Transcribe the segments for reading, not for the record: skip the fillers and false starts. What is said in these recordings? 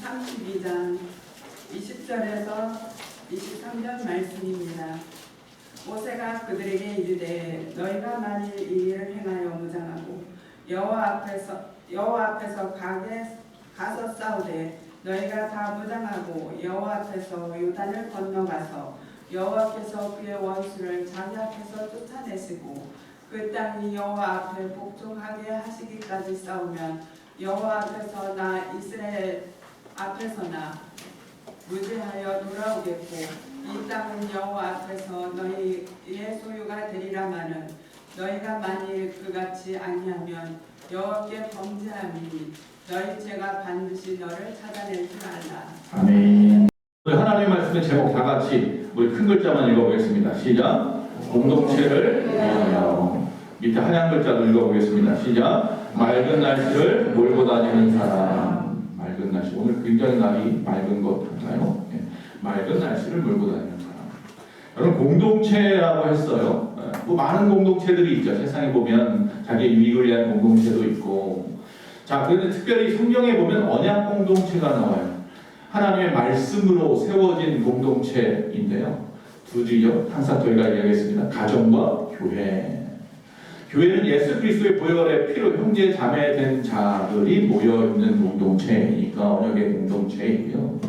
32장 20절에서 23절 말씀입니다. 모세가 그들에게 이르되 너희가 만일 이 일을 행하여 무장하고 여호와 앞에서 가서 싸우되 너희가 다 무장하고 여호와 앞에서 요단을 건너가서 여호와께서 그의 원수를 자기 앞에서 쫓아내시고 그 땅이 여호와 앞에 복종하게 하시기까지 싸우면 여호와 앞에서나 이스라엘 앞에서나 무죄하여 돌아오겠고 이 땅은 여호와 앞에서 너희의 소유가 되리라마는 너희가 만일 그같이 아니하면 여호와께 범죄함이니 너희 죄가 반드시 너를 찾아낼 줄 알라. 아멘. 하나님의 말씀의 제목 다 같이 우리 큰 글자만 읽어보겠습니다. 시작. 공동체를 위하여. 밑에 하얀 글자도 읽어보겠습니다. 시작. 맑은 날씨를 몰고 다니는 사람. 맑은 날씨. 오늘 굉장히 날이 맑은 것 같나요? 네. 맑은 날씨를 몰고 다니는 사람. 여러분 공동체라고 했어요. 뭐 많은 공동체들이 있죠. 세상에 보면 자기 이익을 위한 공동체도 있고. 자, 그런데 특별히 성경에 보면 언약 공동체가 나와요. 하나님의 말씀으로 세워진 공동체인데요. 두 주요. 항상 저희가 이야기했습니다. 가정과 교회. 교회는 예수 그리스도의 보혈의 피로 형제 자매 된 자들이 모여 있는 공동체이니까 언약의 공동체이고요.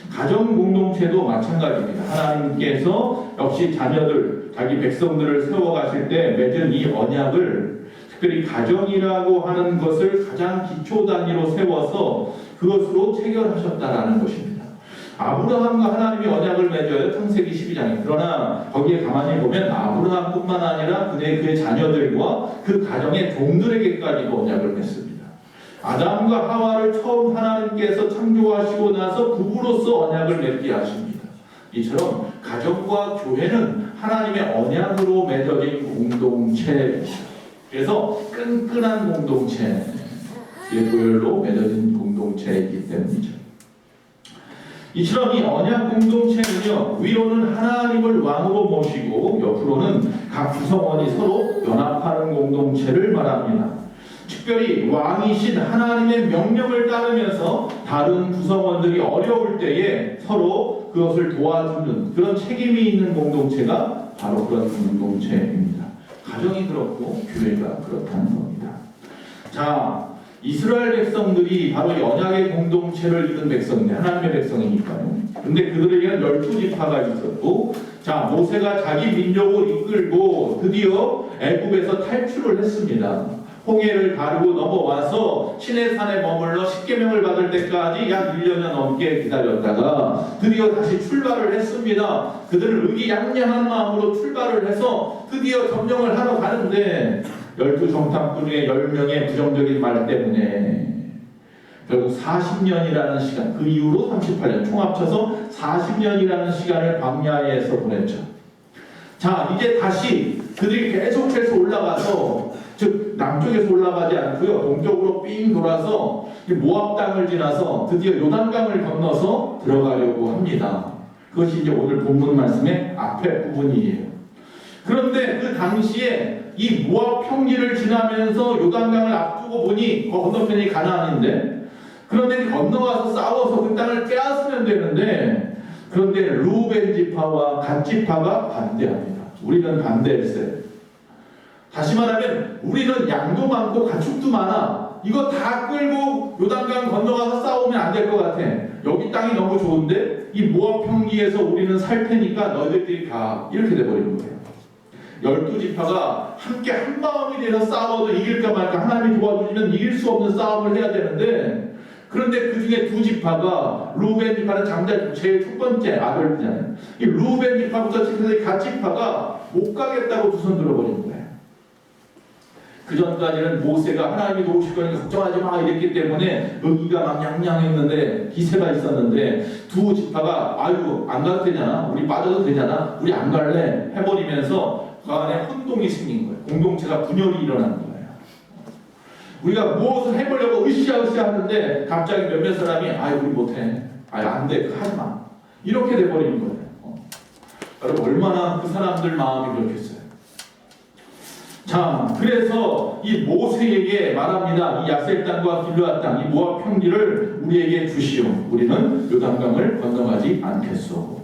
가정 공동체도 마찬가지입니다. 하나님께서 역시 자녀들, 자기 백성들을 세워가실 때 맺은 이 언약을 특별히 가정이라고 하는 것을 가장 기초 단위로 세워서 그것으로 체결하셨다라는 것입니다. 아브라함과 하나님이 언약을 맺어요. 창세기 12장에. 그러나 거기에 가만히 보면 아브라함뿐만 아니라 그의 자녀들과 그 가정의 종들에게까지도 언약을 맺습니다. 아담과 하와를 처음 하나님께서 창조하시고 나서 부부로서 언약을 맺게 하십니다. 이처럼 가정과 교회는 하나님의 언약으로 맺어진 공동체입니다. 그래서 끈끈한 공동체, 보혈로 맺어진 공동체이기 때문이죠. 이처럼 이 언약 공동체는요, 위로는 하나님을 왕으로 모시고 옆으로는 각 구성원이 서로 연합하는 공동체를 말합니다. 특별히 왕이신 하나님의 명령을 따르면서 다른 구성원들이 어려울 때에 서로 그것을 도와주는 그런 책임이 있는 공동체가 바로 그런 공동체입니다. 가정이 그렇고 교회가 그렇다는 겁니다. 자, 이스라엘 백성들이 바로 이 언약의 공동체를 이룬 백성인데 하나님의 백성이니까요. 근데 그들에게는 12지파가 있었고, 자, 모세가 자기 민족을 이끌고 드디어 애굽에서 탈출을 했습니다. 홍해를 가르고 넘어와서 시내산에 머물러 십계명을 받을 때까지 약 1년여 넘게 기다렸다가 드디어 다시 출발을 했습니다. 그들은 의기양양한 마음으로 출발을 해서 드디어 점령을 하러 가는데 12정탐꾼 중에 10명의 부정적인 말 때문에 결국 40년이라는 시간, 그 이후로 38년, 총 합쳐서 40년이라는 시간을 광야에서 보냈죠. 자, 이제 다시 그들이 계속해서 올라가서, 즉 남쪽에서 올라가지 않고요, 동쪽으로 삥 돌아서 모압 땅을 지나서 드디어 요단강을 건너서 들어가려고 합니다. 그것이 이제 오늘 본문 말씀의 앞에 부분이에요. 그런데 그 당시에 이 모압 평지를 지나면서 요단강을 앞두고 보니 건너편이 가나안인데, 그런데 건너가서 싸워서 그 땅을 빼앗으면 되는데, 그런데 루벤 지파와 갓 지파가 반대합니다. 우리는 반대했어요. 다시 말하면 우리는 양도 많고 가축도 많아. 이거 다 끌고 요단강 건너가서 싸우면 안 될 것 같아. 여기 땅이 너무 좋은데 이 모압 평지에서 우리는 살 테니까 너희들이 가. 이렇게 돼버리는 거예요. 12지파가 함께 한 마음이 돼서 싸워도 이길까 말까, 하나님이 도와주시면 이길 수 없는 싸움을 해야 되는데, 그런데 그 중에 두 지파가, 루벤 지파는 장자 제일 첫 번째 아들이잖아요. 이 루벤 지파부터 시작해서 갓 지파가 못 가겠다고 두 손 들어버린 거예요. 그 전까지는 모세가 하나님이 도우실 거니까 걱정하지 마 이랬기 때문에 의기가 막 양양했는데, 기세가 있었는데, 두 지파가 아이고 안 가도 되잖아, 우리 빠져도 되잖아, 우리 안 갈래 해버리면서 그 안에 혼동이 생긴 거예요. 공동체가 분열이 일어나는 거예요. 우리가 무엇을 해보려고 으쌰으쌰 하는데 갑자기 몇몇 사람이 우리 못해, 안 돼, 하지 마, 이렇게 돼버리는 거예요. 여러분 얼마나 그 사람들 마음이 그렇겠어요. 자, 그래서 이 모세에게 말합니다. 이 야셀 땅과 길르앗 땅, 이 모압 평지를 우리에게 주시오. 우리는 요단강을 건너가지 않겠소.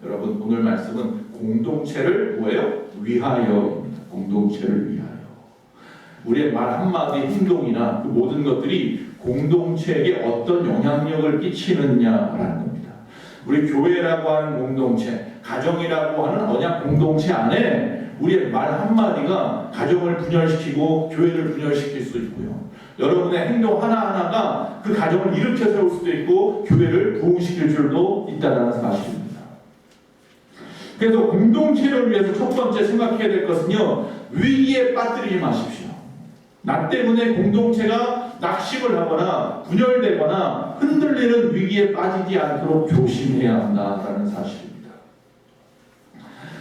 여러분, 오늘 말씀은 공동체를 뭐예요? 위하여입니다. 공동체를 위하여. 우리의 말 한마디, 행동이나 그 모든 것들이 공동체에게 어떤 영향력을 끼치느냐라는 겁니다. 우리 교회라고 하는 공동체, 가정이라고 하는 언약 공동체 안에 우리의 말 한마디가 가정을 분열시키고 교회를 분열시킬 수 있고요. 여러분의 행동 하나하나가 그 가정을 일으켜 세울 수도 있고 교회를 부흥시킬 줄도 있다는 사실입니다. 그래서 공동체를 위해서 첫 번째 생각해야 될 것은요, 위기에 빠뜨리지 마십시오. 나 때문에 공동체가 낙심을 하거나 분열되거나 흔들리는 위기에 빠지지 않도록 조심해야 한다는 사실입니다.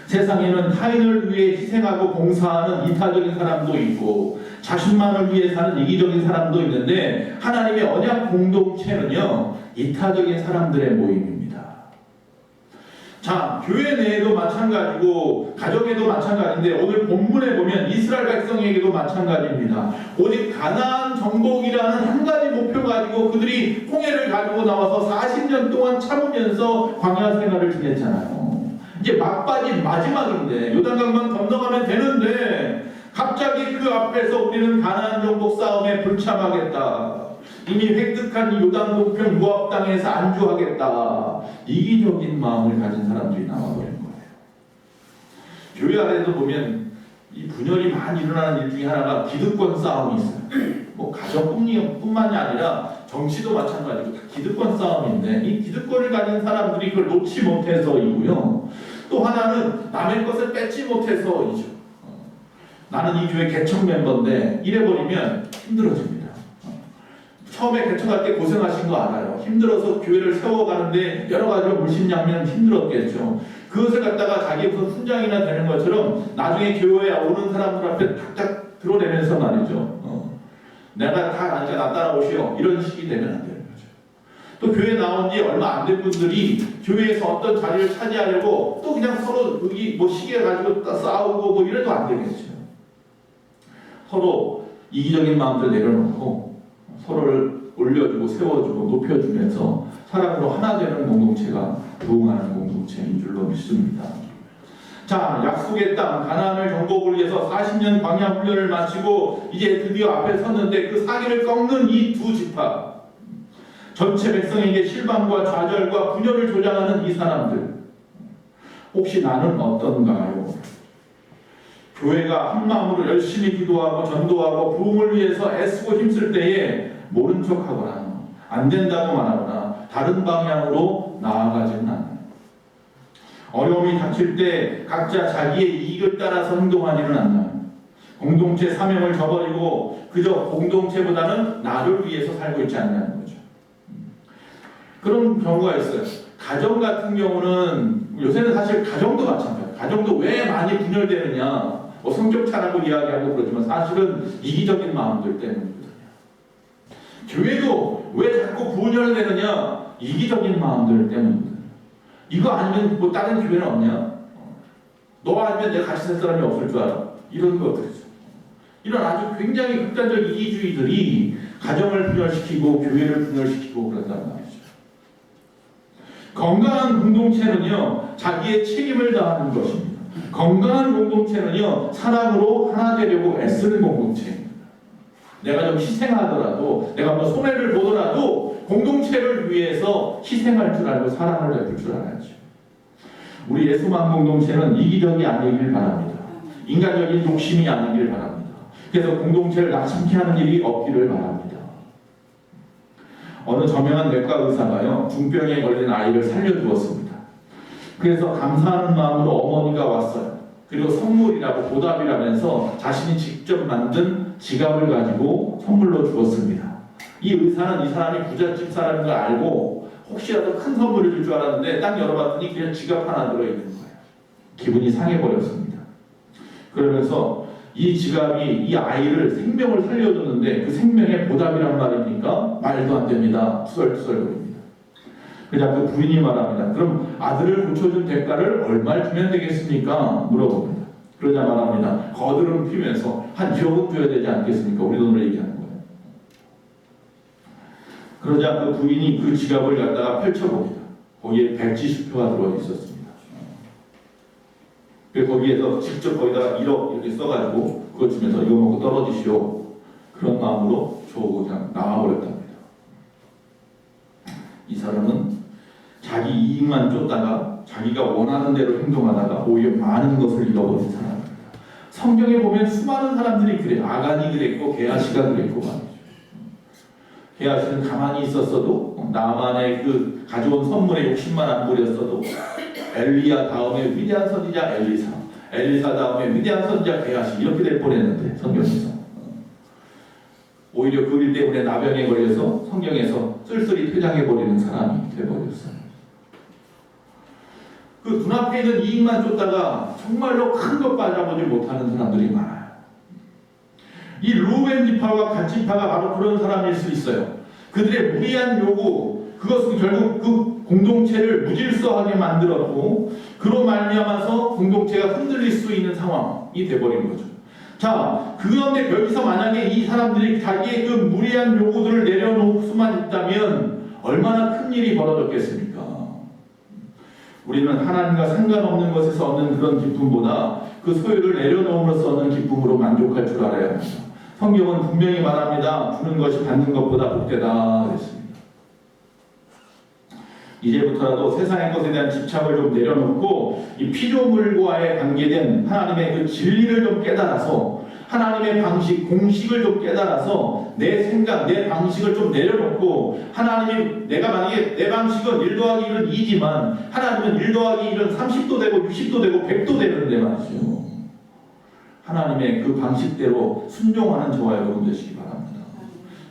세상에는 타인을 위해 희생하고 봉사하는 이타적인 사람도 있고 자신만을 위해 사는 이기적인 사람도 있는데 하나님의 언약 공동체는요, 이타적인 사람들의 모임입니다. 자, 교회 내에도 마찬가지고 가정에도 마찬가지인데 오늘 본문에 보면 이스라엘 백성에게도 마찬가지입니다. 오직 가나안 정복이라는 한 가지 목표 가지고 그들이 홍해를 가지고 나와서 40년 동안 참으면서 광야 생활을 지냈잖아요. 이제 막바지 마지막인데 요단강만 건너가면 되는데 갑자기 그 앞에서 우리는 가나안 정복 싸움에 불참하겠다. 이미 획득한 요단 동편 모압 땅에서 안주하겠다. 이기적인 마음을 가진 사람들이 나와버린 거예요. 교회 안에도 보면 이 분열이 많이 일어나는 일 중에 하나가 기득권 싸움이 있어요. 뭐 가정뿐만이 아니라 정치도 마찬가지고 다 기득권 싸움인데 이 기득권을 가진 사람들이 그걸 놓지 못해서이고요. 또 하나는 남의 것을 뺏지 못해서이죠. 나는 이 교회 개척 멤버인데 이래버리면 힘들어집니다. 처음에 개척할 때 고생하신 거 알아요. 힘들어서 교회를 세워가는데 여러 가지로 물심양면 힘들었겠죠. 그것을 갖다가 자기 무슨 훈장이나 되는 것처럼 나중에 교회에 오는 사람들 앞에 탁탁 드러내면서 말이죠. 내가 다 아니까 나 따라오시오. 이런 식이 되면 안 되는 거죠. 또 교회 나온 지 얼마 안 된 분들이 교회에서 어떤 자리를 차지하려고 또 그냥 서로 여기 뭐 시계 가지고 싸우고 뭐 이래도 안 되겠죠. 서로 이기적인 마음들 내려놓고 서로를 올려주고 세워주고 높여주면서 사랑으로 하나 되는 공동체가 부흥하는 공동체인 줄로 믿습니다. 자, 약속의 땅 가나안을 정복을 위해서 40년 광야 훈련을 마치고 이제 드디어 앞에 섰는데 그 사기를 꺾는 이 두 지파, 전체 백성에게 실망과 좌절과 분열을 조장하는 이 사람들, 혹시 나는 어떤가요? 교회가 한 마음으로 열심히 기도하고 전도하고 부흥을 위해서 애쓰고 힘쓸 때에 모른 척하거나 안 된다고 말하거나 다른 방향으로 나아가지는 않아요. 어려움이 닥칠 때 각자 자기의 이익을 따라서 행동하지는 않나요? 공동체 사명을 저버리고 그저 공동체보다는 나를 위해서 살고 있지 않냐는 거죠. 그런 경우가 있어요. 가정 같은 경우는 요새는 사실 가정도 마찬가지예요. 가정도 왜 많이 분열되느냐, 뭐 성격차라고 이야기하고 그러지만 사실은 이기적인 마음들 때문이거든요. 교회도 왜 자꾸 분열되느냐, 이기적인 마음들 때문이거든요. 이거 아니면 뭐 다른 교회는 없냐? 너 아니면 내가 같이 살 사람이 없을 줄 알아? 이런 것들이죠. 이런 아주 굉장히 극단적 이기주의들이 가정을 분열시키고 교회를 분열시키고 그런단 말이죠. 건강한 공동체는요, 자기의 책임을 다하는 것입니다. 건강한 공동체는요, 사랑으로 하나 되려고 애쓰는 공동체입니다. 내가 좀 희생하더라도, 내가 뭐 손해를 보더라도 공동체를 위해서 희생할 줄 알고 사랑을 베풀 줄 알아야죠. 우리 예수만 공동체는 이기적이 아니길 바랍니다. 인간적인 욕심이 아니길 바랍니다. 그래서 공동체를 낙심케 하는 일이 없기를 바랍니다. 어느 저명한 내과 의사가요, 중병에 걸린 아이를 살려주었습니다. 그래서 감사하는 마음으로 어머니가 왔어요. 그리고 선물이라고 보답이라면서 자신이 직접 만든 지갑을 가지고 선물로 주었습니다. 이 의사는 이 사람이 부잣집 사람인 걸 알고 혹시라도 큰 선물을 줄 줄 알았는데 딱 열어봤더니 그냥 지갑 하나 들어있는 거예요. 기분이 상해버렸습니다. 그러면서 이 지갑이 이 아이를 생명을 살려줬는데 그 생명의 보답이란 말입니까? 말도 안 됩니다. 투덜투덜거립니다. 그냥 그 부인이 말합니다. 그럼 아들을 고쳐준 대가를 얼마 주면 되겠습니까? 물어봅니다. 그러자 말합니다. 거드름 피면서 한 1억은 줘야 되지 않겠습니까? 우리 돈으로 얘기하는 거예요. 그러자 그 부인이 그 지갑을 갖다가 펼쳐봅니다. 거기에 백지수표가 들어 있었습니다. 거기에서 직접 거기다가 1억 이렇게 써가지고 그거 주면서 이거 먹고 떨어지시오. 그런 마음으로 저고 그냥 나와버렸답니다. 이 사람은 자기 이익만 쫓다가 자기가 원하는 대로 행동하다가 오히려 많은 것을 잃어버린 사람입니다. 성경에 보면 수많은 사람들이 그래. 아간이 그랬고 게하시가 그랬고 말이죠. 게하시는 가만히 있었어도 나만의 그 가져온 선물에 욕심만 안 부렸어도 엘리야 다음에 위대한 선지자 엘리사 다음에 위대한 선지자 게하시 이렇게 될 뻔했는데 성경에서 오히려 그 일 때문에 나병에 걸려서 성경에서 쓸쓸히 퇴장해버리는 사람이 되어버렸어요. 그 눈앞에 있는 이익만 쫓다가 정말로 큰 것 빠져보지 못하는 사람들이 많아요. 이 루벤 지파와 갓 지파가 바로 그런 사람일 수 있어요. 그들의 무리한 요구, 그것은 결국 그 공동체를 무질서하게 만들었고 그로 말미암아서 공동체가 흔들릴 수 있는 상황이 돼버린 거죠. 자, 그런데 여기서 만약에 이 사람들이 자기의 그 무리한 요구들을 내려놓을 수만 있다면 얼마나 큰 일이 벌어졌겠습니까? 우리는 하나님과 상관없는 것에서 얻는 그런 기쁨보다 그 소유를 내려놓음으로써 얻는 기쁨으로 만족할 줄 알아야 합니다. 성경은 분명히 말합니다. 주는 것이 받는 것보다 복되다 그랬습니다. 이제부터라도 세상의 것에 대한 집착을 좀 내려놓고 이 피조물과의 관계된 하나님의 그 진리를 좀 깨달아서 하나님의 방식, 공식을 좀 깨달아서 내 생각, 내 방식을 좀 내려놓고 하나님이 내가 만약에 내 방식은 1 더하기 1은 2지만 하나님은 1 더하기 1은 30도 되고 60도 되고 100도 되는데 말이죠. 하나님의 그 방식대로 순종하는 저와 여러분 되시기 바랍니다.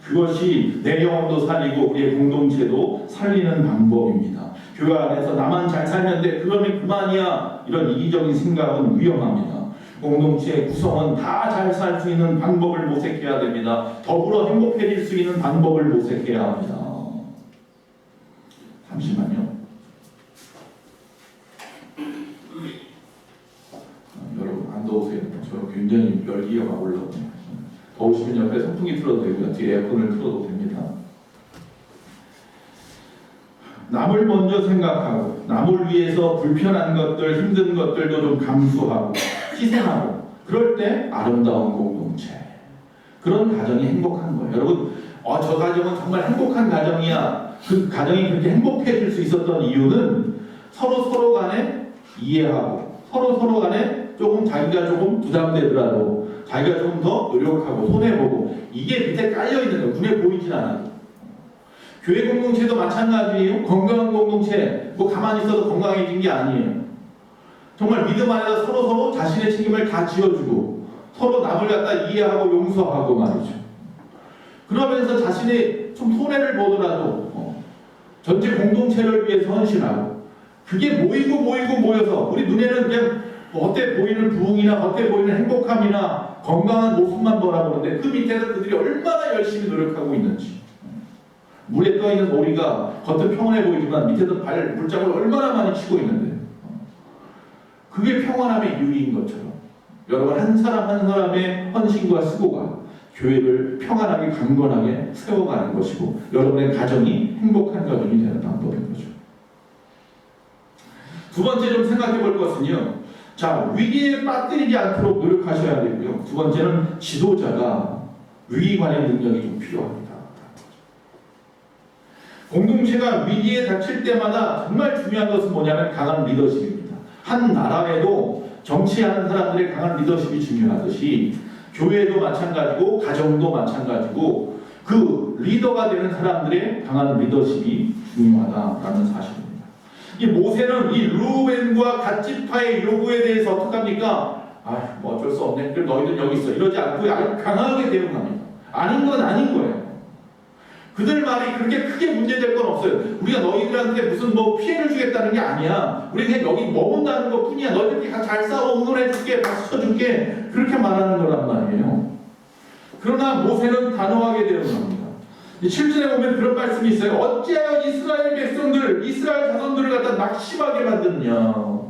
그것이 내 영혼도 살리고 우리의 공동체도 살리는 방법입니다. 교회 안에서 나만 잘 살면 돼, 그러면 그만이야, 이런 이기적인 생각은 위험합니다. 공동체의 구성은 다 잘 살 수 있는 방법을 모색해야 됩니다. 더불어 행복해질 수 있는 방법을 모색해야 합니다. 잠시만요. 여러분 안 더우세요? 저 굉장히 열기가 막 올라오네요. 더우시면 옆에 선풍기 틀어도 되고요. 뒤에 에어컨을 틀어도 됩니다. 남을 먼저 생각하고 남을 위해서 불편한 것들, 힘든 것들도 좀 감수하고 희생하고 그럴 때 아름다운 공동체, 그런 가정이 행복한 거예요. 여러분, 저 가정은 정말 행복한 가정이야. 그 가정이 그렇게 행복해질 수 있었던 이유는 서로 간에 이해하고 서로 간에 조금 자기가 조금 부담되더라도 자기가 조금 더 노력하고 손해보고 이게 밑에 깔려있는 거예요. 눈에 보이진 않아도. 교회 공동체도 마찬가지예요. 건강한 공동체, 뭐 가만히 있어도 건강해진 게 아니에요. 정말 믿음 안에서 서로 자신의 책임을 다 지어주고 서로 남을 갖다 이해하고 용서하고 말이죠. 그러면서 자신의 좀 손해를 보더라도 전체 공동체를 위해서 헌신하고 그게 모여서 우리 눈에는 그냥 겉에 보이는 부흥이나 겉에 보이는 행복함이나 건강한 모습만 바라보는데 그 밑에서 그들이 얼마나 열심히 노력하고 있는지. 물에 떠있는 오리가 겉은 평온해 보이지만 밑에서 물장을 얼마나 많이 치고 있는데 그게 평안함의 유의인 것처럼 여러분 한 사람의 헌신과 수고가 교회를 평안하게 강건하게 세워가는 것이고 여러분의 가정이 행복한 가정이 되는 방법인 거죠. 두 번째 좀 생각해 볼 것은요. 자, 위기에 빠뜨리지 않도록 노력하셔야 되고요. 두 번째는 지도자가 위기 관리 능력이 좀 필요합니다. 공동체가 위기에 닥칠 때마다 정말 중요한 것은 뭐냐면 강한 리더십입니다. 한 나라에도 정치하는 사람들의 강한 리더십이 중요하듯이 교회도 마찬가지고 가정도 마찬가지고 그 리더가 되는 사람들의 강한 리더십이 중요하다라는 사실입니다. 이 모세는 이 루벤과 갓 지파의 요구에 대해서 어떡합니까? 뭐 어쩔 수 없네. 그럼 너희들 여기 있어. 이러지 않고 아주 강하게 대응합니다. 아닌 건 아닌 거예요. 그들 말이 그렇게 크게 문제될 건 없어요. 우리가 너희들한테 무슨 뭐 피해를 주겠다는 게 아니야. 우리 그냥 여기 머문다는 것 뿐이야. 너희들이 잘 싸워 응원해줄게, 박수 쳐줄게. 그렇게 말하는 거란 말이에요. 그러나 모세는 단호하게 대응합니다. 7절에 보면 그런 말씀이 있어요. 어찌하여 이스라엘 백성들, 이스라엘 자손들을 갖다 낙심하게 만드느냐.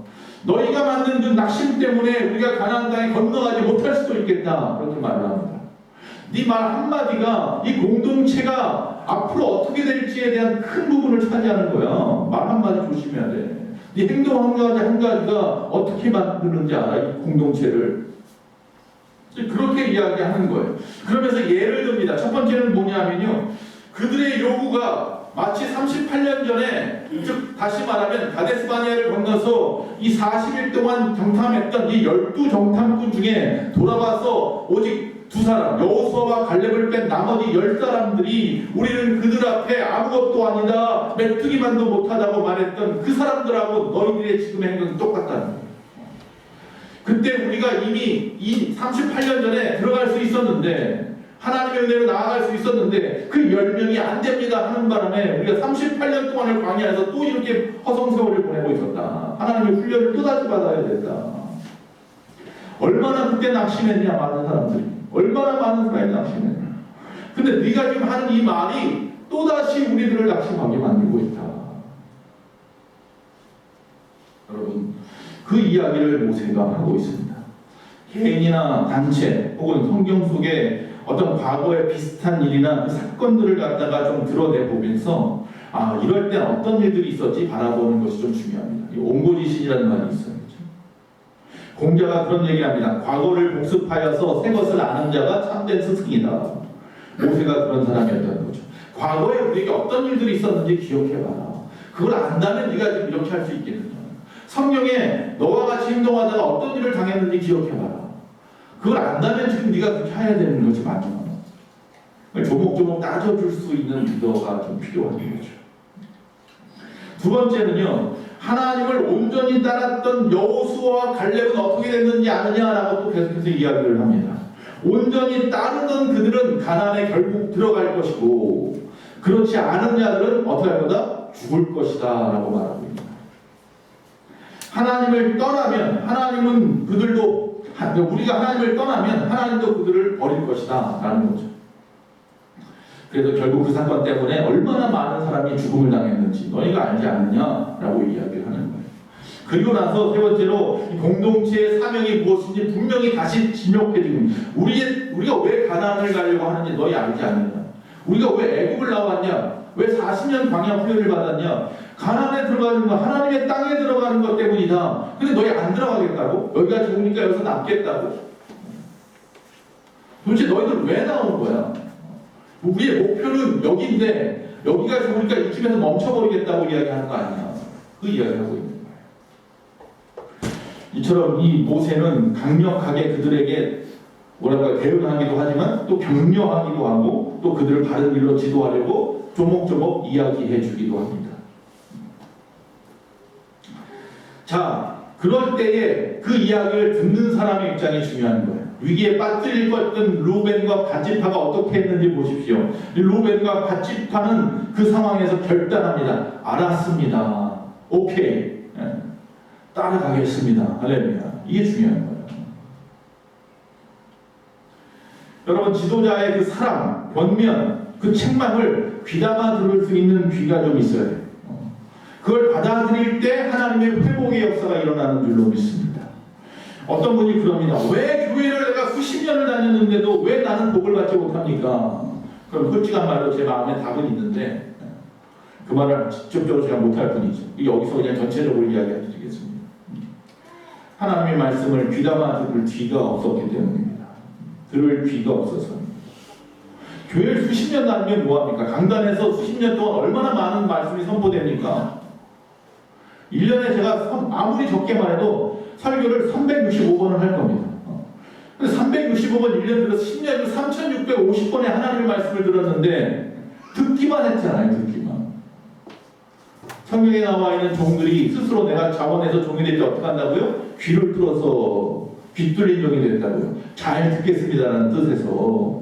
너희가 만든 그 낙심 때문에 우리가 가나안 땅에 건너가지 못할 수도 있겠다. 그렇게 말을 합니다. 네 말 한마디가 이 공동체가 앞으로 어떻게 될지에 대한 큰 부분을 차지하는 거야. 말 한마디 조심해야 돼. 네 행동 한 가지가 어떻게 만드는지 알아, 이 공동체를. 그렇게 이야기하는 거예요. 그러면서 예를 듭니다. 첫 번째는 뭐냐면요, 그들의 요구가 마치 38년 전에, 즉 다시 말하면 가데스 바네아를 건너서 이 40일 동안 정탐했던 이 12정탐꾼 중에 돌아와서 오직 두 사람, 여호수아와 갈렙을 뺀 나머지 10사람들이 우리는 그들 앞에 아무것도 아니다, 메뚜기만도 못하다고 말했던 그 사람들하고 너희들의 지금의 행동은 똑같다는 거예요. 그때 우리가 이미 이 38년 전에 들어갈 수 있었는데, 하나님의 은혜로 나아갈 수 있었는데 그 10명이 안 됩니다 하는 바람에 우리가 38년 동안을 광야에서 또 이렇게 허송세월을 보내고 있었다. 하나님의 훈련을 또다시 받아야 됐다. 얼마나 그때 낙심했냐, 많은 사람들이. 얼마나 많은 사람이 낙심했냐. 근데 네가 지금 하는 이 말이 또다시 우리들을 낙심하게 만들고 있다. 여러분, 그 이야기를 모세가 하고 있습니다. 개인이나 단체 혹은 성경 속에 어떤 과거에 비슷한 일이나 그 사건들을 갖다가 좀 드러내보면서 이럴 땐 어떤 일들이 있었지 바라보는 것이 좀 중요합니다. 이 옹고지신이라는 말이 있어요. 공자가 그런 얘기를 합니다. 과거를 복습하여서 새 것을 아는 자가 참된 스승이다. 모세가 그런 사람이었다는 거죠. 과거에 우리에게 어떤 일들이 있었는지 기억해봐라. 그걸 안다면 네가 지금 이렇게 할 수 있겠느냐. 성경에 너와 같이 행동하다가 어떤 일을 당했는지 기억해봐라. 그걸 안다면 지금 네가 그렇게 해야 되는 것이 맞아. 조목조목 따져줄 수 있는 리더가 좀 필요한 거죠. 두 번째는요, 하나님을 온전히 따랐던 여호수아와 갈렙은 어떻게 됐는지 아느냐라고 또 계속해서 이야기를 합니다. 온전히 따르던 그들은 가나안에 결국 들어갈 것이고, 그렇지 않은 자들은 어떻게 할 거다? 죽을 것이다 라고 말하고 있습니다. 하나님을 떠나면 하나님은 그들도, 우리가 하나님을 떠나면 하나님도 그들을 버릴 것이다 라는 거죠. 그래서 결국 그 사건 때문에 얼마나 많은 사람이 죽음을 당했는지 너희가 알지 않느냐라고 이야기를 하는 거예요. 그리고 나서 세 번째로 공동체의 사명이 무엇인지 분명히 다시 지명해주는, 우리가 왜 가나안을 가려고 하는지 너희 알지 않느냐. 우리가 왜 애굽을 나왔냐. 왜 40년 광야 훈련을 받았냐. 가나안에 들어가는 거, 하나님의 땅에 들어가는 것 때문이다. 근데 너희 안 들어가겠다고? 여기가 좋으니까 여기서 남겠다고? 도대체 너희들 왜 나온 거야? 우리의 목표는 여기인데 여기가 좋으니까 이쯤에서 멈춰버리겠다고 이야기하는 거 아니야. 그 이야기를 하고 있는 거예요. 이처럼 이 모세는 강력하게 그들에게 뭐랄까 대응하기도 하지만 또 격려하기도 하고 또 그들을 바른 길로 지도하려고 조목조목 이야기해 주기도 합니다. 자, 그럴 때에 그 이야기를 듣는 사람의 입장이 중요한 거예요. 위기에 빠뜨릴 것 같은 루벤과 갓지파가 어떻게 했는지 보십시오. 루벤과 갓지파는 그 상황에서 결단합니다. 알았습니다. 오케이. 따라가겠습니다. 할렐루야. 이게 중요한 거예요. 여러분, 지도자의 그 사랑, 권면, 그 책망을 귀담아 들을 수 있는 귀가 좀 있어야 돼요. 그걸 받아들일 때 하나님의 회복의 역사가 일어나는 줄로 믿습니다. 어떤 분이 그럽니다. 왜 교회를 내가 수십 년을 다녔는데도 왜 나는 복을 받지 못합니까? 그럼 솔직한 말로 제 마음에 답은 있는데 그 말을 직접적으로 제가 못할 뿐이죠. 여기서 그냥 전체적으로 이야기해 드리겠습니다. 하나님의 말씀을 귀담아 들을 귀가 없었기 때문입니다. 들을 귀가 없어서. 교회를 수십 년 다니면 뭐합니까? 강단에서 수십 년 동안 얼마나 많은 말씀이 선포됩니까? 1년에 제가 아무리 적게 말해도 설교를 365번을 할 겁니다. 근데 365번 1년 들어서 10년이면 3650번의 하나님의 말씀을 들었는데 듣기만 했잖아요. 듣기만. 성경에 나와 있는 종들이 스스로 내가 자원해서 종이 될 때 어떻게 한다고요? 귀를 뚫어서 귀 뚫린 종이 됐다고요. 잘 듣겠습니다라는 뜻에서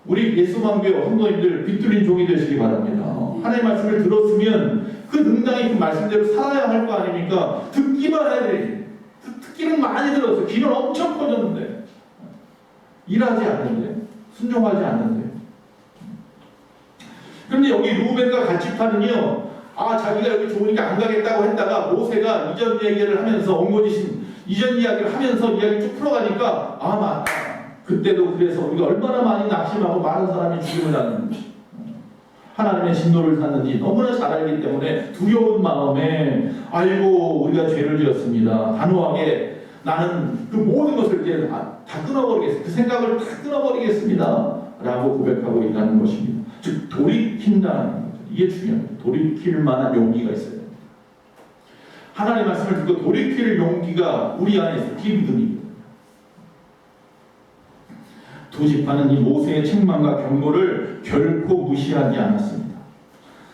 우리 예수만교회 성도님들 귀 뚫린 종이 되시기 바랍니다. 하나님의 말씀을 들었으면 그 능당이 그 말씀대로 살아야 할 거 아닙니까? 듣기만 해야 돼. 듣기는 많이 들었어요. 귀는 엄청 커졌는데 일하지 않는데, 순종하지 않는데. 그런데 여기 루벤과 갓지파는요, 자기가 여기 좋으니까 안 가겠다고 했다가 모세가 이전 얘기를 하면서 옹고지신 이전 이야기를 하면서 이야기 쭉 풀어가니까 맞다. 그때도 그래서 우리가 얼마나 많이 낙심하고 많은 사람이 죽음을 당했는지 하나님의 진노를 탔는지 너무나 잘 알기 때문에 두려운 마음에 아이고 우리가 죄를 지었습니다. 단호하게 나는 그 모든 것을 이제 다 끊어버리겠습니다. 그 생각을 다 끊어버리겠습니다. 라고 고백하고 있다는 것입니다. 즉 돌이킨다는 것. 이게 중요합니다. 돌이킬 만한 용기가 있어야 됩니다. 하나님의 말씀을 듣고 돌이킬 용기가 우리 안에 있어요. 그게 믿음입니다. 두 지파는 이 모세의 책망과 경고를 결코 무시하지 않았습니다.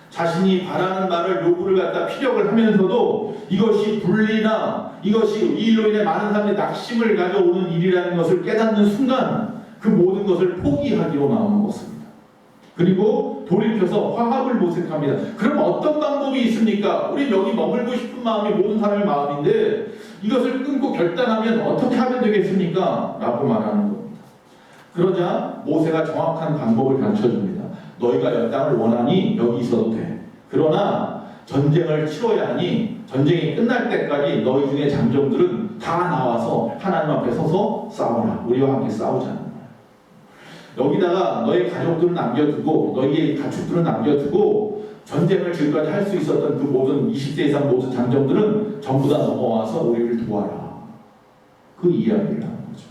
자신이 바라는 말을 요구를 갖다 피력을 하면서도 이것이 불리나 이것이 이 일로 인해 많은 사람들이 낙심을 가져오는 일이라는 것을 깨닫는 순간 그 모든 것을 포기하기로 마음먹었습니다. 그리고 돌이켜서 화합을 모색합니다. 그럼 어떤 방법이 있습니까? 우리 여기 머물고 싶은 마음이 모든 사람의 마음인데 이것을 끊고 결단하면 어떻게 하면 되겠습니까? 라고 말하는 겁니다. 그러자 모세가 정확한 방법을 가르쳐줍니다. 너희가 이 땅을 원하니 여기 있어도 돼. 그러나 전쟁을 치러야 하니 전쟁이 끝날 때까지 너희 중에 장정들은 다 나와서 하나님 앞에 서서 싸워라. 우리와 함께 싸우자는 거예요. 여기다가 너희 가족들을 남겨두고 너희의 가축들을 남겨두고 전쟁을 지금까지 할 수 있었던 그 모든 20세 이상 모든 장정들은 전부 다 넘어와서 우리를 도와라. 그 이야기를 하는 거죠.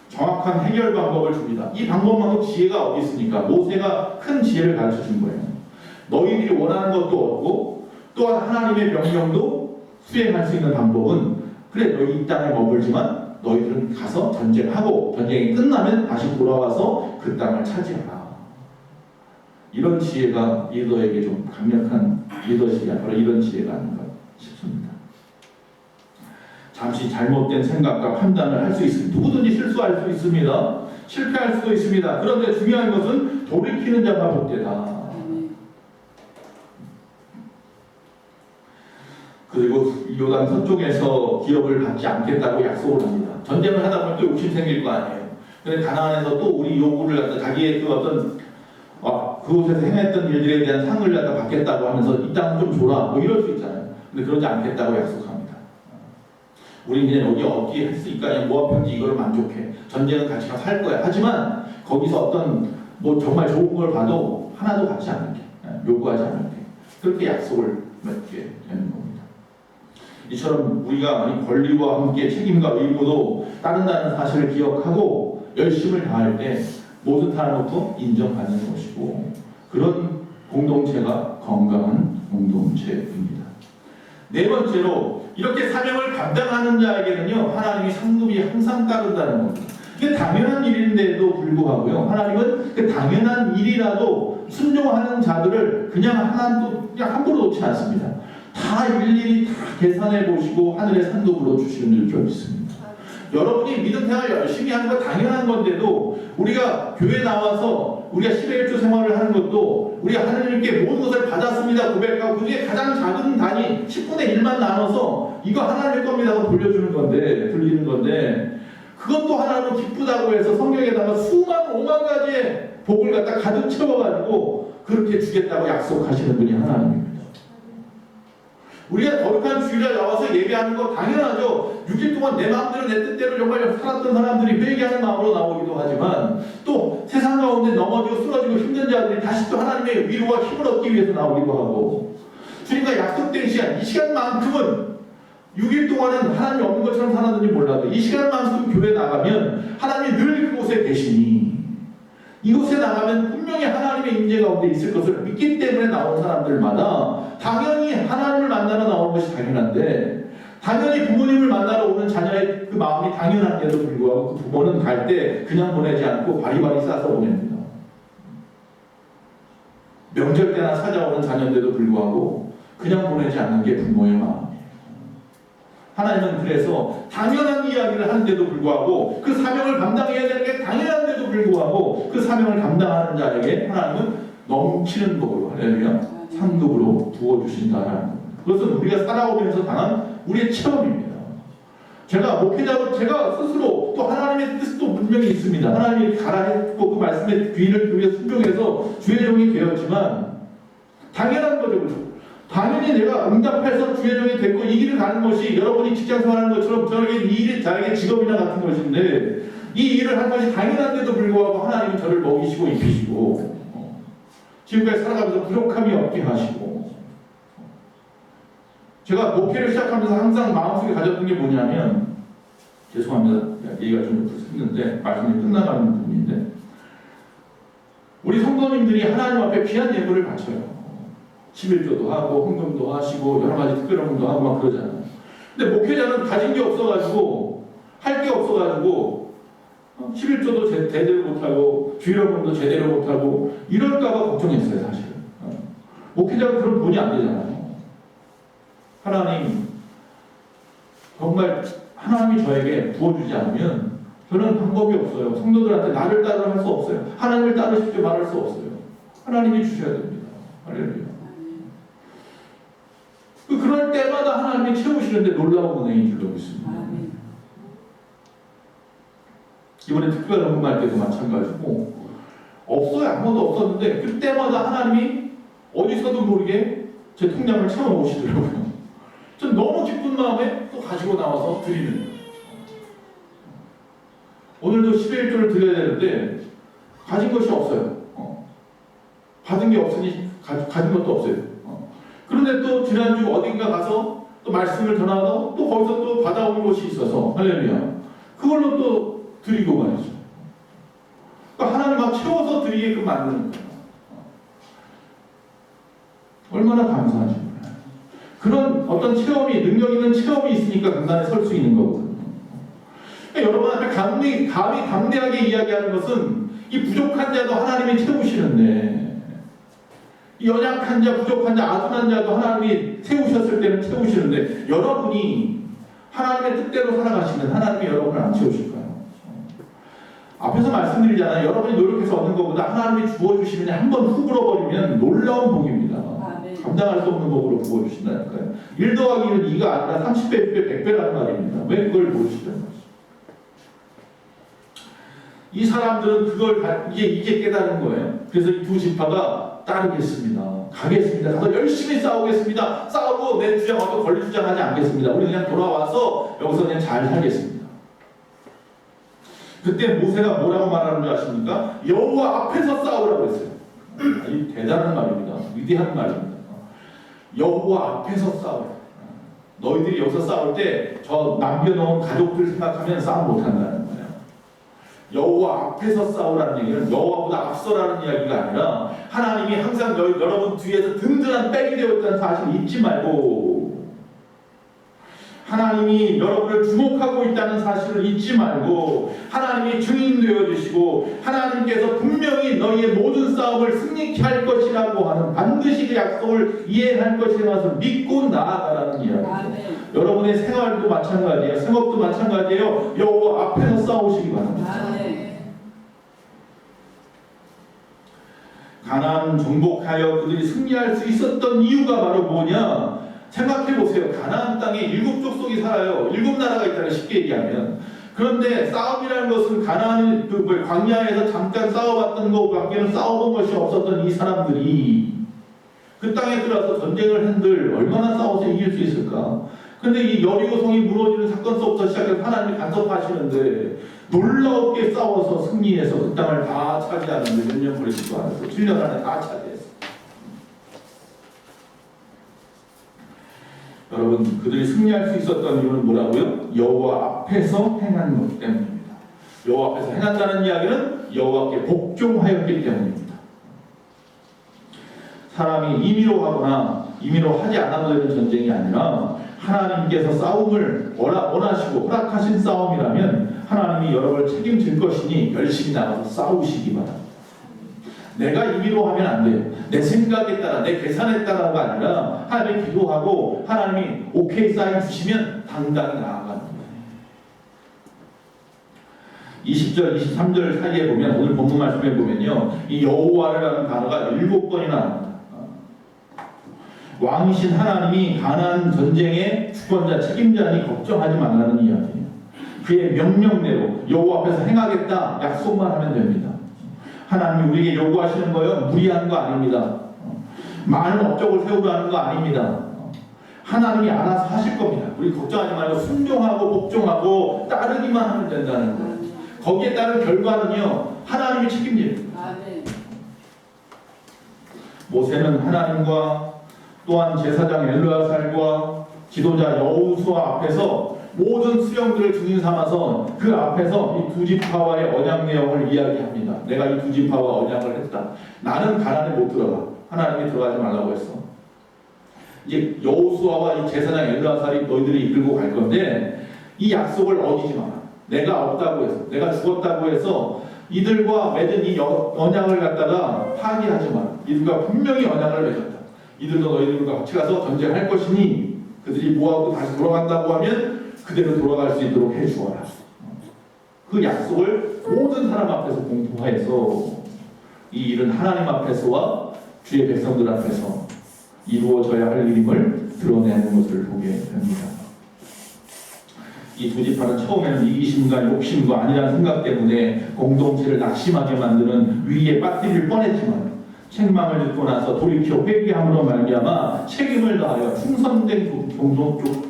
정확한 해결 방법을 줍니다. 이 방법만큼 지혜가 어디 있습니까? 모세가 큰 지혜를 가르쳐 준 거예요. 너희들이 원하는 것도 없고 또한 하나님의 명령도 수행할 수 있는 방법은 그래 너희 이 땅에 머물지만 너희들은 가서 전쟁하고 전쟁이 끝나면 다시 돌아와서 그 땅을 차지하라. 이런 지혜가 리더에게 좀 강력한 리더십이 바로 이런 지혜가 아닌가 싶습니다. 잠시 잘못된 생각과 판단을 할 수 있습니다. 누구든지 실수할 수 있습니다. 실패할 수도 있습니다. 그런데 중요한 것은 돌이키는 자가 복되다. 그리고 요단 서쪽에서 기업을 받지 않겠다고 약속을 합니다. 전쟁을 하다 보면 또 욕심 생길 거 아니에요. 근데 가나안에서 또 우리 요구를 갖다 자기의 그 어떤 그곳에서 행했던 일들에 대한 상을 갖다 받겠다고 하면서 이 땅 좀 줘라 뭐 이럴 수 있잖아요. 근데 그러지 않겠다고 약속합니다. 우리 그냥 여기 어디에 했으니까 그냥 모아평지 이걸 만족해. 전쟁은 같이 가서 할 거야. 하지만 거기서 어떤 뭐 정말 좋은 걸 봐도 하나도 받지 않을게. 요구하지 않을게. 그렇게 약속을 맺게 되는 겁니다. 이처럼 우리가 권리와 함께 책임과 의무도 따른다는 사실을 기억하고 열심을 다할 때 모든 사람부터 인정받는 것이고 그런 공동체가 건강한 공동체입니다. 네 번째로 이렇게 사명을 감당하는 자에게는요 하나님이 상급이 항상 따른다는 겁니다. 이게 당연한 일인데도 불구하고요 하나님은 그 당연한 일이라도 순종하는 자들을 그냥 하나님도 그냥 함부로 놓지 않습니다. 다 일일이 다 계산해 보시고 하늘의 상급으로 주시는 줄 믿습니다. 여러분이 믿음 생활 열심히 하는 건 당연한 건데도 우리가 교회 나와서 우리가 10의 1조 생활을 하는 것도 우리가 하나님께 모든 것을 받았습니다 고백하고 그 중에 가장 작은 단위 10분의 1만 나눠서 이거 하나님의 겁니다 하고 돌려주는 건데 돌리는 건데 그것도 하나님은 기쁘다고 해서 성경에다가 수만 5만 가지의 복을 갖다 가득 채워가지고 그렇게 주겠다고 약속하시는 분이 하나님입니다. 우리가 거룩한 주일에 나와서 예배하는 거 당연하죠. 6일 동안 내 마음대로 내 뜻대로 정말 살았던 사람들이 회개하는 마음으로 나오기도 하지만 또 세상 가운데 넘어지고 쓰러지고 힘든 자들이 다시 또 하나님의 위로와 힘을 얻기 위해서 나오기도 하고 주님과 약속된 시간, 이 시간만큼은 6일 동안은 하나님이 없는 것처럼 살았는지 몰라도 이 시간만큼 교회 나가면 하나님이 늘 그곳에 계시니 이곳에 나가면 분명히 하나님의 임재 가운데 있을 것을 믿기 때문에 나온 사람들마다 당연히 하나님을 만나러 나오는 것이 당연한데 당연히 부모님을 만나러 오는 자녀의 그 마음이 당연한데도 불구하고 그 부모는 갈 때 그냥 보내지 않고 바리바리 싸서 보냅니다. 명절 때나 찾아오는 자녀인데도 불구하고 그냥 보내지 않는 게 부모의 마음이에요. 하나님은 그래서 당연한 이야기를 하는데도 불구하고 그 사명을 감당해야 되는 게 당연한데도 불구하고 그 사명을 감당하는 자에게 하나님은 넘치는 복으로 할렐루야 상급으로 부어주신다라는 겁니다. 그것은 우리가 살아오면서 당한 우리의 체험입니다. 제가 목회자로 제가 스스로 또 하나님의 뜻도 분명히 있습니다. 하나님이 가라 했고 그 말씀에 귀를 기울여 순종해서 주의 종이 되었지만 당연한 거죠. 당연히 내가 응답해서 주의종이 됐고 이 길을 가는 것이 여러분이 직장 생활하는 것처럼 저에게 이 일이 자에게 직업이나 같은 것인데 이 일을 한 것이 당연한데도 불구하고 하나님은 저를 먹이시고 입히시고 지금까지 살아가면서 부족함이 없게 하시고 제가 목회를 시작하면서 항상 마음속에 가졌던 게 뭐냐면 죄송합니다. 얘기가 좀 했는데 말씀이 끝나가는 부분인데 우리 성도님들이 하나님 앞에 귀한 예물을 바쳐요. 11조도 하고 헌금도 하시고 여러 가지 특별한 것도 하고 막 그러잖아요. 근데 목회자는 가진 게 없어가지고 할 게 없어가지고 11조도 제대로 못하고 주일헌금도 제대로 못하고 이럴까봐 걱정했어요. 사실 목회자가 그런 돈이 안 되잖아요. 하나님 정말 하나님이 저에게 부어주지 않으면 저는 방법이 없어요. 성도들한테 나를 따르라 할 수 없어요. 하나님을 따르십시오 말할 수 없어요. 하나님이 주셔야 됩니다. 할렐루야. 그럴 때마다 하나님이 채우시는데 놀라운 은혜인 줄로 믿습니다. 이번에 특별한 헌금할 때도 마찬가지고 없어요. 아무도 없었는데 그때마다 하나님이 어디서도 모르게 제 통장을 채워놓으시더라고요. 전 너무 기쁜 마음에 또 가지고 나와서 드리는 거예요. 오늘도 11조를 드려야 되는데 가진 것이 없어요. 받은 게 없으니 가진 것도 없어요. 그런데 또 지난주 어딘가 가서 또 말씀을 전하고 또 거기서 또 받아온 것이 있어서 할렐루야. 그걸로 또 드리고 말이죠. 그러니까 하나님 막 채워서 드리게끔 만드는 거예요. 얼마나 감사하지 몰라요. 그런 어떤 체험이 능력 있는 체험이 있으니까 강단에 설 수 있는 거거든요. 그러니까 여러분 앞에 감히 담대하게 이야기하는 것은 이 부족한 자도 하나님이 채우시는데 이 연약한 자, 부족한 자, 아둔한 자도 하나님이 세우셨을 때는 채우시는데 여러분이 하나님의 뜻대로 살아가시면 하나님이 여러분을 안 채우실까요? 앞에서 말씀드리잖아요. 여러분이 노력해서 얻는 것보다 하나님이 주어주시면 한번 훅 불어버리면 놀라운 복입니다. 감당할 수 없는 복으로 부어주신다니까요. 1 더하기 1은 2가 아니라 30배, 6배, 100배라는 말입니다. 왜 그걸 모르시려는 거죠? 이 사람들은 그걸 이게 깨달은 거예요. 그래서 이 두 지파가 따르겠습니다. 가겠습니다. 가서 열심히 싸우겠습니다. 싸우고 내 주장하고 권리 주장하지 않겠습니다. 우리 그냥 돌아와서 여기서 그냥 잘 살겠습니다. 그때 모세가 뭐라고 말하는 줄 아십니까? 여호와 앞에서 싸우라고 했어요. 이 대단한 말입니다. 위대한 말입니다. 여호와 앞에서 싸우라. 너희들이 여기서 싸울 때 저 남겨놓은 가족들 생각하면 싸움 못한다는 거예요. 여호와 앞에서 싸우라는 얘기는 여호와보다 앞서라는 이야기가 아니라 하나님이 항상 여러분 뒤에서 든든한 백이 되었다는 사실을 잊지 말고 하나님이 여러분을 주목하고 있다는 사실을 잊지 말고 하나님이 증인 되어주시고 하나님께서 분명히 너희의 모든 싸움을 승리케 할 것이라고 하는 반드시 그 약속을 이행할 것이라는 것을 믿고 나아가라는 이야기입니다. 여러분의 생활도 마찬가지예요. 생업도 마찬가지예요. 여호와 앞에서 싸우시기 바랍니다. 가나안 정복하여 그들이 승리할 수 있었던 이유가 바로 뭐냐? 생각해보세요. 가나안 땅에 7 족속이 살아요. 7 나라가 있다는 쉽게 얘기하면. 그런데 싸움이라는 것은 가나안 광야에서 잠깐 싸워봤던 것밖에는 싸워본 것이 없었던 이 사람들이 그 땅에 들어와서 전쟁을 한들 얼마나 싸워서 이길 수 있을까? 근데 이 여리고성이 무너지는 사건서부터 시작해서 하나님이 간섭하시는데 놀랍게 싸워서 승리해서 그 땅을 다 차지하는데 몇 년 걸리지도 않았어요. 7년 안에 다 차지했어요. 여러분, 그들이 승리할 수 있었던 이유는 뭐라고요? 여호와 앞에서 행한 것 때문입니다. 여호와 앞에서 행한다는 이야기는 여호와께 복종하였기 때문입니다. 사람이 임의로 하거나 임의로 하지 않아도 되는 전쟁이 아니라 하나님께서 싸움을 원하시고 허락하신 싸움이라면 하나님이 여러분을 책임질 것이니 열심히 나가서 싸우시기 바랍니다. 내가 임의로 하면 안 돼요. 내 생각에 따라, 내 계산에 따라가 아니라 하나님 기도하고 하나님이 오케이 사인 주시면 당당히 나아가는 거예요. 20절, 23절 사이에 보면 오늘 본문 말씀에 보면요, 이 여호와라는 단어가 7번이나 나옵니다. 왕이신 하나님이 가나안 전쟁의 주권자, 책임자니 걱정하지 말라는 이야기예요. 그의 명령대로 여호와 앞에서 행하겠다 약속만 하면 됩니다. 하나님이 우리에게 요구하시는 거요 무리한 거 아닙니다. 많은 업적을 세우라는 거 아닙니다. 하나님이 알아서 하실 겁니다. 우리 걱정하지 말고 순종하고 복종하고 따르기만 하면 된다는 거예요. 거기에 따른 결과는요, 하나님이 책임집니다. 아멘. 모세는 하나님과 또한 제사장 엘르아살과 지도자 여호수아 앞에서 모든 수령들을 증인 삼아서 그 앞에서 이 두 지파와의 언약 내용을 이야기합니다. 내가 이 두 지파와 언약을 했다. 나는 가나안에 못 들어가. 하나님이 들어가지 말라고 했어. 이제 여호수아와 이 제사장 엘르아살이 너희들이 이끌고 갈 건데 이 약속을 어기지 마라. 내가 없다고 해서, 내가 죽었다고 해서 이들과 맺은 이 언약을 갖다가 파기하지 마라. 이들과 분명히 언약을 맺었다. 이들도 너희들과 같이 가서 전쟁할 것이니 그들이 뭐하고 다시 돌아간다고 하면 그대로 돌아갈 수 있도록 해주어라. 그 약속을 모든 사람 앞에서 공포해서 이 일은 하나님 앞에서와 주의 백성들 앞에서 이루어져야 할 일임을 드러내는 것을 보게 됩니다. 이 두 지파는 처음에는 이기심과 욕심과 아니라는 생각 때문에 공동체를 낙심하게 만드는 위기에 빠뜨릴 뻔했지만 책망을 듣고 나서 돌이켜 회개함으로 말미암아 책임을 다하여 충성된 공동쪽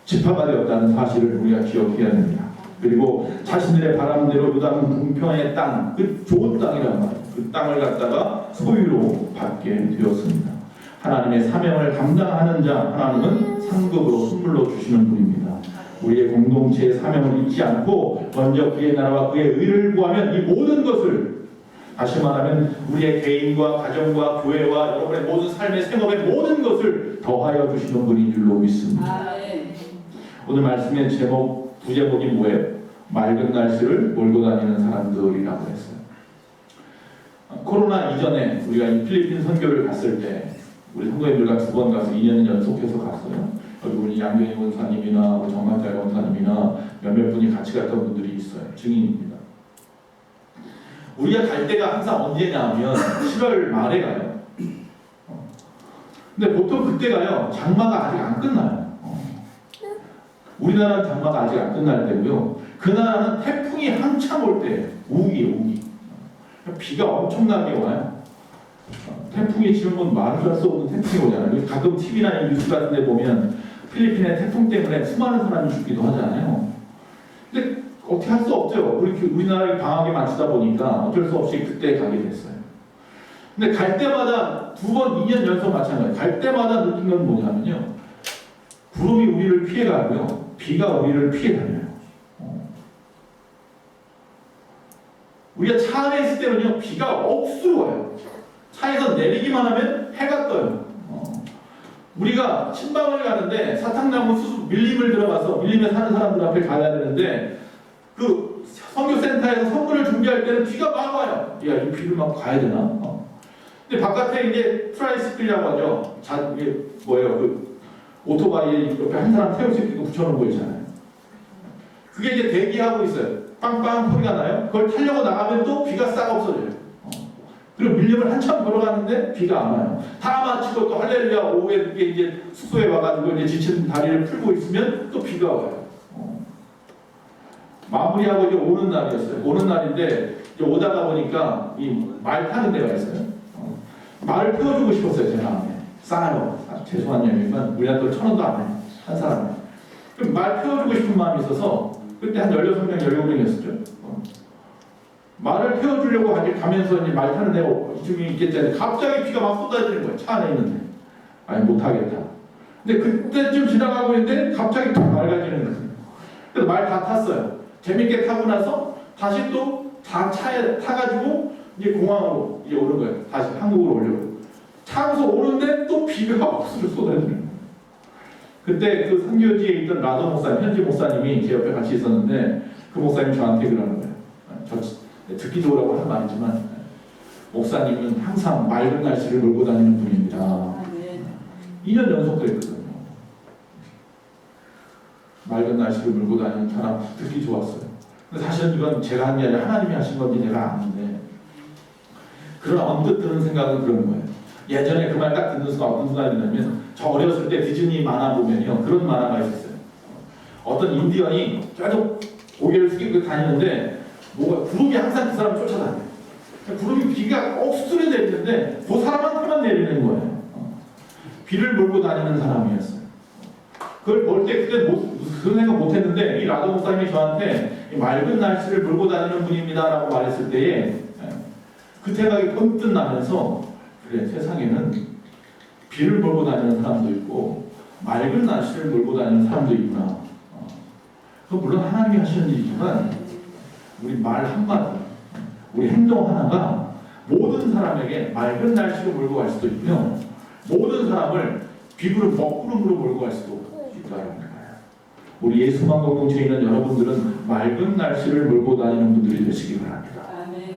지파가 되었다는 사실을 우리가 기억해야 됩니다. 그리고 자신들의 바람대로 유다 동편의 땅, 그 좋은 땅이란 말이에요. 그 땅을 갖다가 소유로 받게 되었습니다. 하나님의 사명을 감당하는 자 하나님은 상급으로 선물로 주시는 분입니다. 우리의 공동체의 사명을 잊지 않고 먼저 그의 나라와 그의 의를 구하면 이 모든 것을, 다시 말하면 우리의 개인과 가정과 교회와 여러분의 모든 삶의 생업의 모든 것을 더하여 주시는 분인 줄로 믿습니다. 아멘. 오늘 말씀의 제목, 부제목이 뭐예요? 맑은 날씨를 몰고 다니는 사람들이라고 했어요. 코로나 이전에 우리가 이 필리핀 선교를 갔을 때 우리 성도님들과 2번 가서 2년 연속해서 갔어요. 여기 우리 양경희 원사님이나 정한자 원사님이나 몇몇 분이 같이 갔던 분들이 있어요. 증인입니다. 우리가 갈 때가 항상 언제냐 하면 7월 말에 가요. 근데 보통 그때 가요. 장마가 아직 안 끝나요. 우리나라는 장마가 아직 안 끝날 때고요. 그 나라는 태풍이 한참 올 때예요. 우기. 비가 엄청나게 와요. 태풍이 지금 뭐 말을 할 수 없는 태풍이 오잖아요. 가끔 TV나 뉴스 같은 데 보면 필리핀의 태풍 때문에 수많은 사람이 죽기도 하잖아요. 근데 어떻게 할 수 없죠. 우리나라에 방학이 많다 보니까 어쩔 수 없이 그때 가게 됐어요. 근데 갈 때마다 2번, 2년 연속 마찬가지예요. 갈 때마다 느낀 건 뭐냐면요. 구름이 우리를 피해가고요. 비가 우리를 피해 다녀요. 우리가 차 안에 있을 때는요. 비가 억수로 와요. 차에서 내리기만 하면 해가 떠요. 우리가 친방을 가는데 사탕나무 수수 밀림을 들어가서 밀림에 사는 사람들 앞에 가야 되는데 그 선교센터에서 선물을 준비할 때는 비가 막 와요. 야, 이 비를 막 가야 되나? 근데 바깥에 이제 트라이스킬이라고 하죠. 이게 뭐예요? 그 오토바이 옆에 한 사람 태울 수 있게 붙여놓은 거 있잖아요. 그게 이제 대기하고 있어요. 빵빵 소리가 나요. 그걸 타려고 나가면 또 비가 싹 없어져요. 그리고 밀림을 한참 걸어가는데 비가 안 와요. 다 마치고 또 할렐루야 오후에 이제 숙소에 와가지고 이제 지친 다리를 풀고 있으면 또 비가 와요. 마무리하고 이제 오는 날이었어요. 오는 날인데 이제 오다가 보니까 이 말 타는 데가 있어요. 말을 태워주고 싶었어요. 제 마음에. 싸요. 죄송한 얘기지만 우리한테 1,000원도 안 해요. 한 사람에. 그럼 말 태워주고 싶은 마음이 있어서 그때 한 16명, 17명이었었죠. 말을 태워주려고 가면서 이제 말 타는 데가 이쪽에 있겠지. 갑자기 비가 막 쏟아지는 거예요. 차 안에 있는데. 아니, 못하겠다. 근데 그때쯤 지나가고 있는데 갑자기 또 맑아지는 거예요. 그래서 말 다 탔어요. 재밌게 타고 나서 다시 또 다 차에 타가지고 이제 공항으로 이제 오는 거예요. 다시 한국으로 오려고. 차에서 오는데 또 비가 억수로 쏟아지는 거예요. 그때 그 선교지에 있던 라더 목사님, 현지 목사님이 제 옆에 같이 있었는데 그 목사님이 저한테 그러는 거예요. 듣기 좋으라고 하는 말이지만 목사님은 항상 맑은 날씨를 몰고 다니는 분입니다. 2년 연속 그랬거든요. 맑은 날씨를 몰고 다니는 사람 듣기 좋았어요. 근데 사실은 이건 제가 한 게 아니라 하나님이 하신 건지 내가 아는데 그런 언뜻 드는 생각은 그런 거예요. 예전에 그 말 딱 듣는 순간 어떤 순간이냐면 저 어렸을 때 디즈니 만화 보면요. 그런 만화가 있었어요. 어떤 인디언이 계속 고개를 숙이고 다니는데 뭐가 구름이 항상 그 사람을 쫓아다녀요. 구름이 비가 억수로 내리는데 그 사람한테만 내리는 거예요. 비를 몰고 다니는 사람이었어요. 그걸 볼 때 그때 그 생각 못했는데 이 라도 목사님이 저한테 이 맑은 날씨를 몰고 다니는 분입니다라고 말했을 때에 그 생각이 번뜩 나면서 그래 세상에는 비를 몰고 다니는 사람도 있고 맑은 날씨를 몰고 다니는 사람도 있구나. 그 물론 하나님이 하시는 일이지만 우리 말 한마디, 우리 행동 하나가 모든 사람에게 맑은 날씨로 몰고 갈 수도 있며 모든 사람을 비구름 먹구름으로 몰고 갈 수도 있다는 거예요. 우리 예수만 공동체에 있는 여러분들은 맑은 날씨를 몰고 다니는 분들이 되시기 바랍니다.